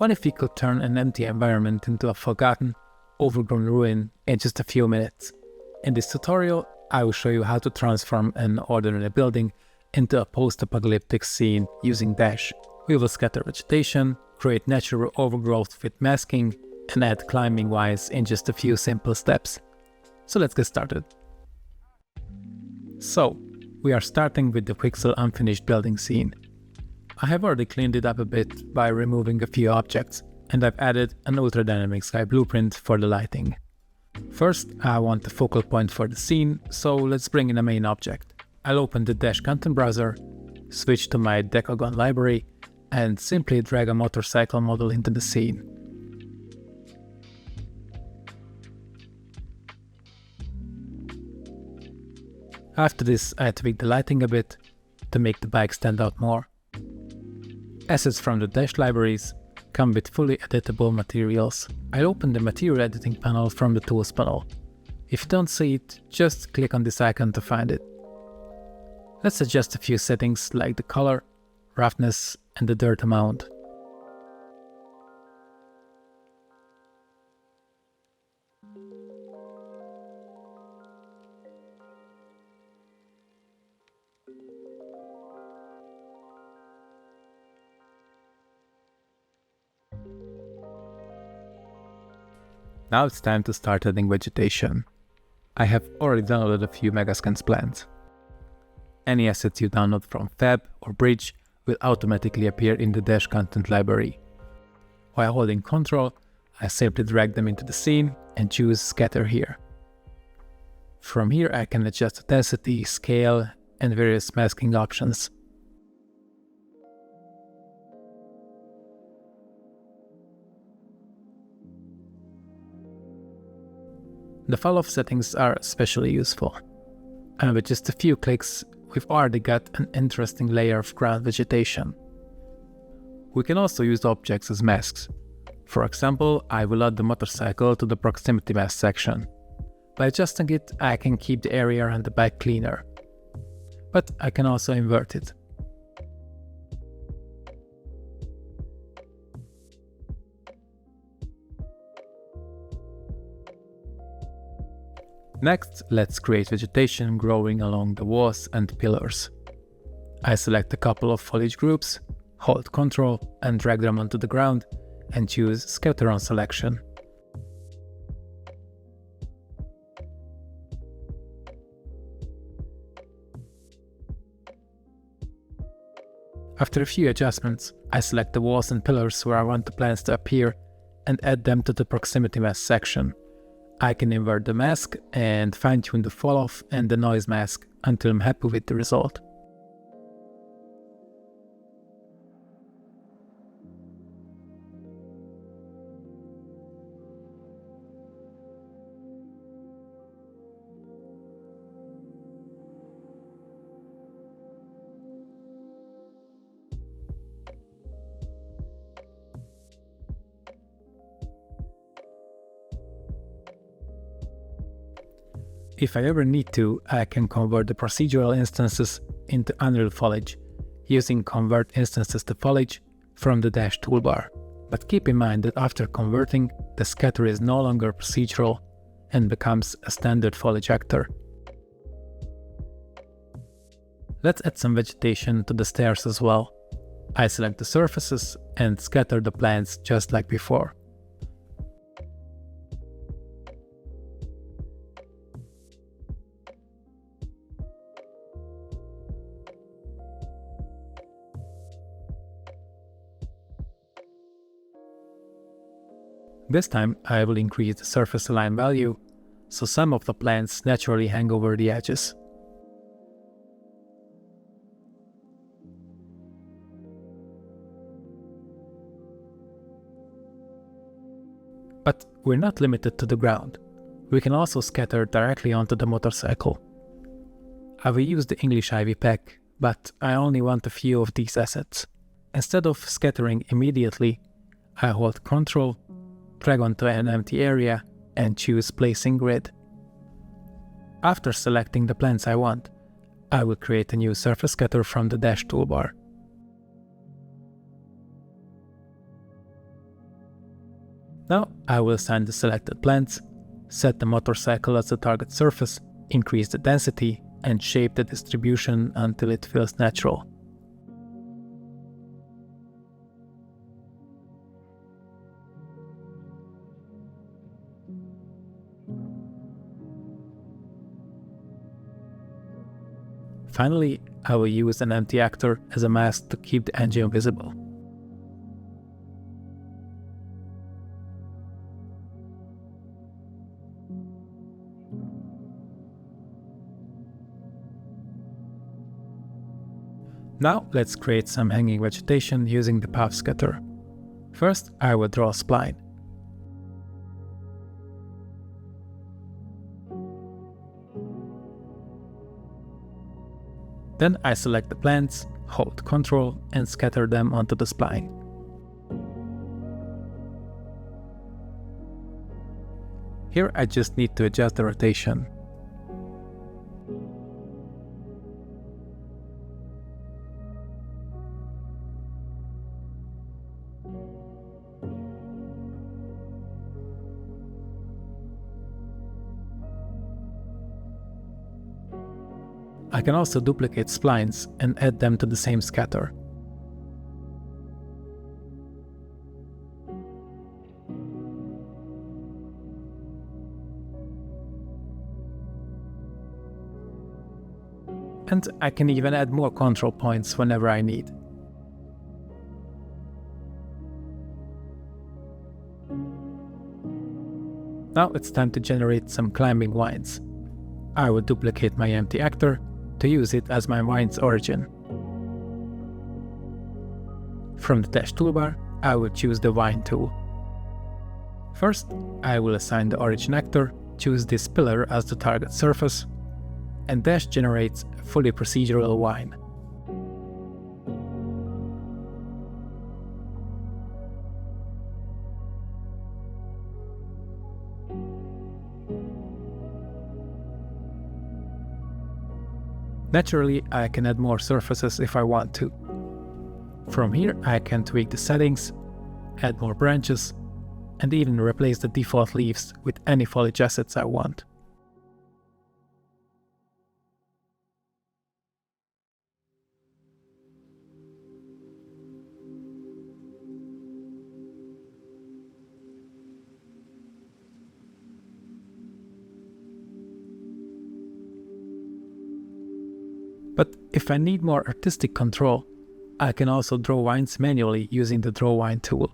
What if we could turn an empty environment into a forgotten, overgrown ruin in just a few minutes? In this tutorial, I will show you how to transform an ordinary building into a post-apocalyptic scene using Dash. We will scatter vegetation, create natural overgrowth with masking, and add climbing wires in just a few simple steps. So let's get started. So, we are starting with the pixel unfinished building scene. I have already cleaned it up a bit by removing a few objects, and I've added an ultra dynamic sky blueprint for the lighting. First, I want the focal point for the scene, so let's bring in a main object. I'll open the Dash content browser, switch to my Decals library, and simply drag a motorcycle model into the scene. After this, I tweak the lighting a bit to make the bike stand out more. Assets from the Dash libraries come with fully editable materials. I'll open the material editing panel from the tools panel. If you don't see it, just click on this icon to find it. Let's adjust a few settings like the color, roughness, and the dirt amount. Now it's time to start adding vegetation. I have already downloaded a few Megascans plans. Any assets you download from Fab or Bridge will automatically appear in the Dash content library. While holding Ctrl, I simply drag them into the scene and choose Scatter here. From here I can adjust the density, scale, and various masking options. The fall-off settings are especially useful, and with just a few clicks, we've already got an interesting layer of ground vegetation. We can also use objects as masks. For example, I will add the motorcycle to the proximity mask section. By adjusting it, I can keep the area around the bike cleaner, but I can also invert it. Next, let's create vegetation growing along the walls and pillars. I select a couple of foliage groups, hold Ctrl and drag them onto the ground, and choose Scatter on Selection. After a few adjustments, I select the walls and pillars where I want the plants to appear and add them to the proximity mask section. I can invert the mask and fine-tune the fall-off and the noise mask until I'm happy with the result. If I ever need to, I can convert the procedural instances into unreal foliage, using Convert Instances to Foliage from the Dash toolbar. But keep in mind that after converting, the scatter is no longer procedural and becomes a standard foliage actor. Let's add some vegetation to the stairs as well. I select the surfaces and scatter the plants just like before. This time I will increase the surface align value, so some of the plants naturally hang over the edges. But we're not limited to the ground. We can also scatter directly onto the motorcycle. I will use the English Ivy pack, but I only want a few of these assets. Instead of scattering immediately, I hold Ctrl, drag onto an empty area, and choose Placing Grid. After selecting the plants I want, I will create a new surface scatter from the Dash toolbar. Now I will assign the selected plants, set the motorcycle as the target surface, increase the density, and shape the distribution until it feels natural. Finally, I will use an empty actor as a mask to keep the engine visible. Now let's create some hanging vegetation using the path scatter. First, I will draw a spline. Then I select the plants, hold Ctrl and scatter them onto the spline. Here I just need to adjust the rotation. I can also duplicate splines and add them to the same scatter. And I can even add more control points whenever I need. Now it's time to generate some climbing vines. I will duplicate my empty actor to use it as my vine's origin. From the Dash toolbar, I will choose the Vine tool. First, I will assign the origin actor, choose this pillar as the target surface, and Dash generates a fully procedural vine. Naturally, I can add more surfaces if I want to. From here, I can tweak the settings, add more branches, and even replace the default leaves with any foliage assets I want. But if I need more artistic control, I can also draw vines manually using the Draw Vine tool.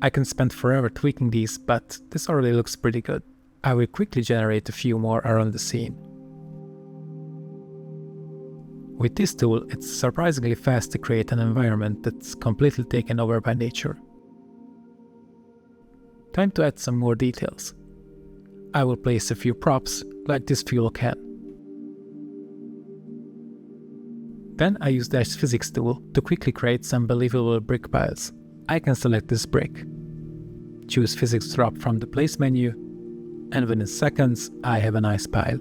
I can spend forever tweaking these, but this already looks pretty good. I will quickly generate a few more around the scene. With this tool, it's surprisingly fast to create an environment that's completely taken over by nature. Time to add some more details. I will place a few props, like this fuel can. Then I use Dash Physics tool to quickly create some believable brick piles. I can select this brick, choose Physics Drop from the Place menu, and within seconds I have a nice pile.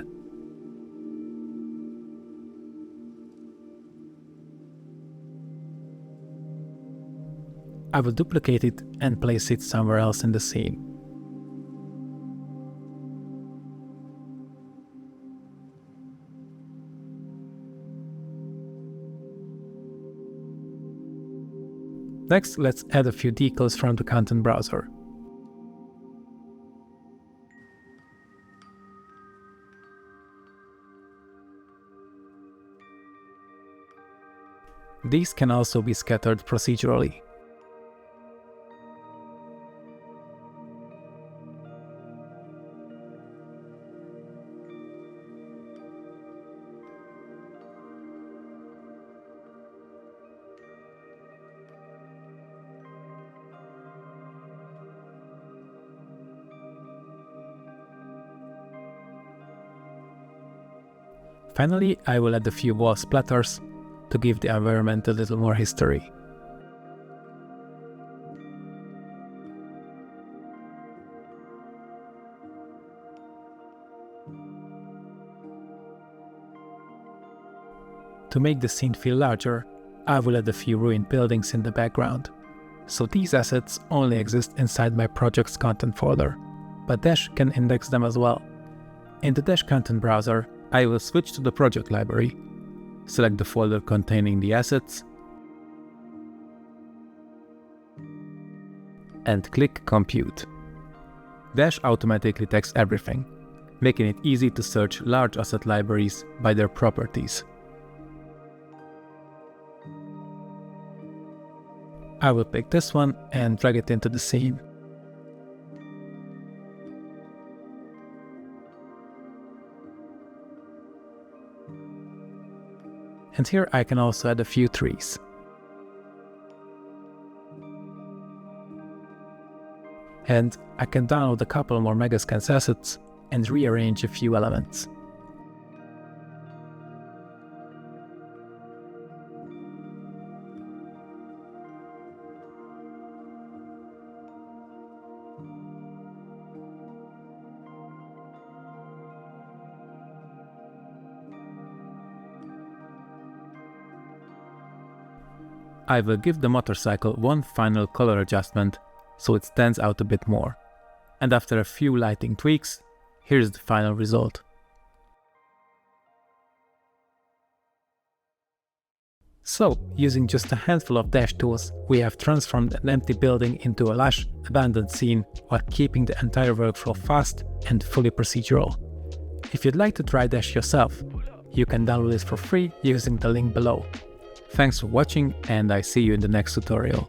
I will duplicate it and place it somewhere else in the scene. Next, let's add a few decals from the content browser. These can also be scattered procedurally. Finally, I will add a few wall splatters to give the environment a little more history. To make the scene feel larger, I will add a few ruined buildings in the background. So these assets only exist inside my project's content folder, but Dash can index them as well. In the Dash content browser, I will switch to the project library, select the folder containing the assets, and click Compute. Dash automatically tags everything, making it easy to search large asset libraries by their properties. I will pick this one and drag it into the scene. And here I can also add a few trees. And I can download a couple more Megascans assets and rearrange a few elements. I will give the motorcycle one final color adjustment so it stands out a bit more. And after a few lighting tweaks, here's the final result. So, using just a handful of Dash tools, we have transformed an empty building into a lush, abandoned scene while keeping the entire workflow fast and fully procedural. If you'd like to try Dash yourself, you can download it for free using the link below. Thanks for watching, and I see you in the next tutorial.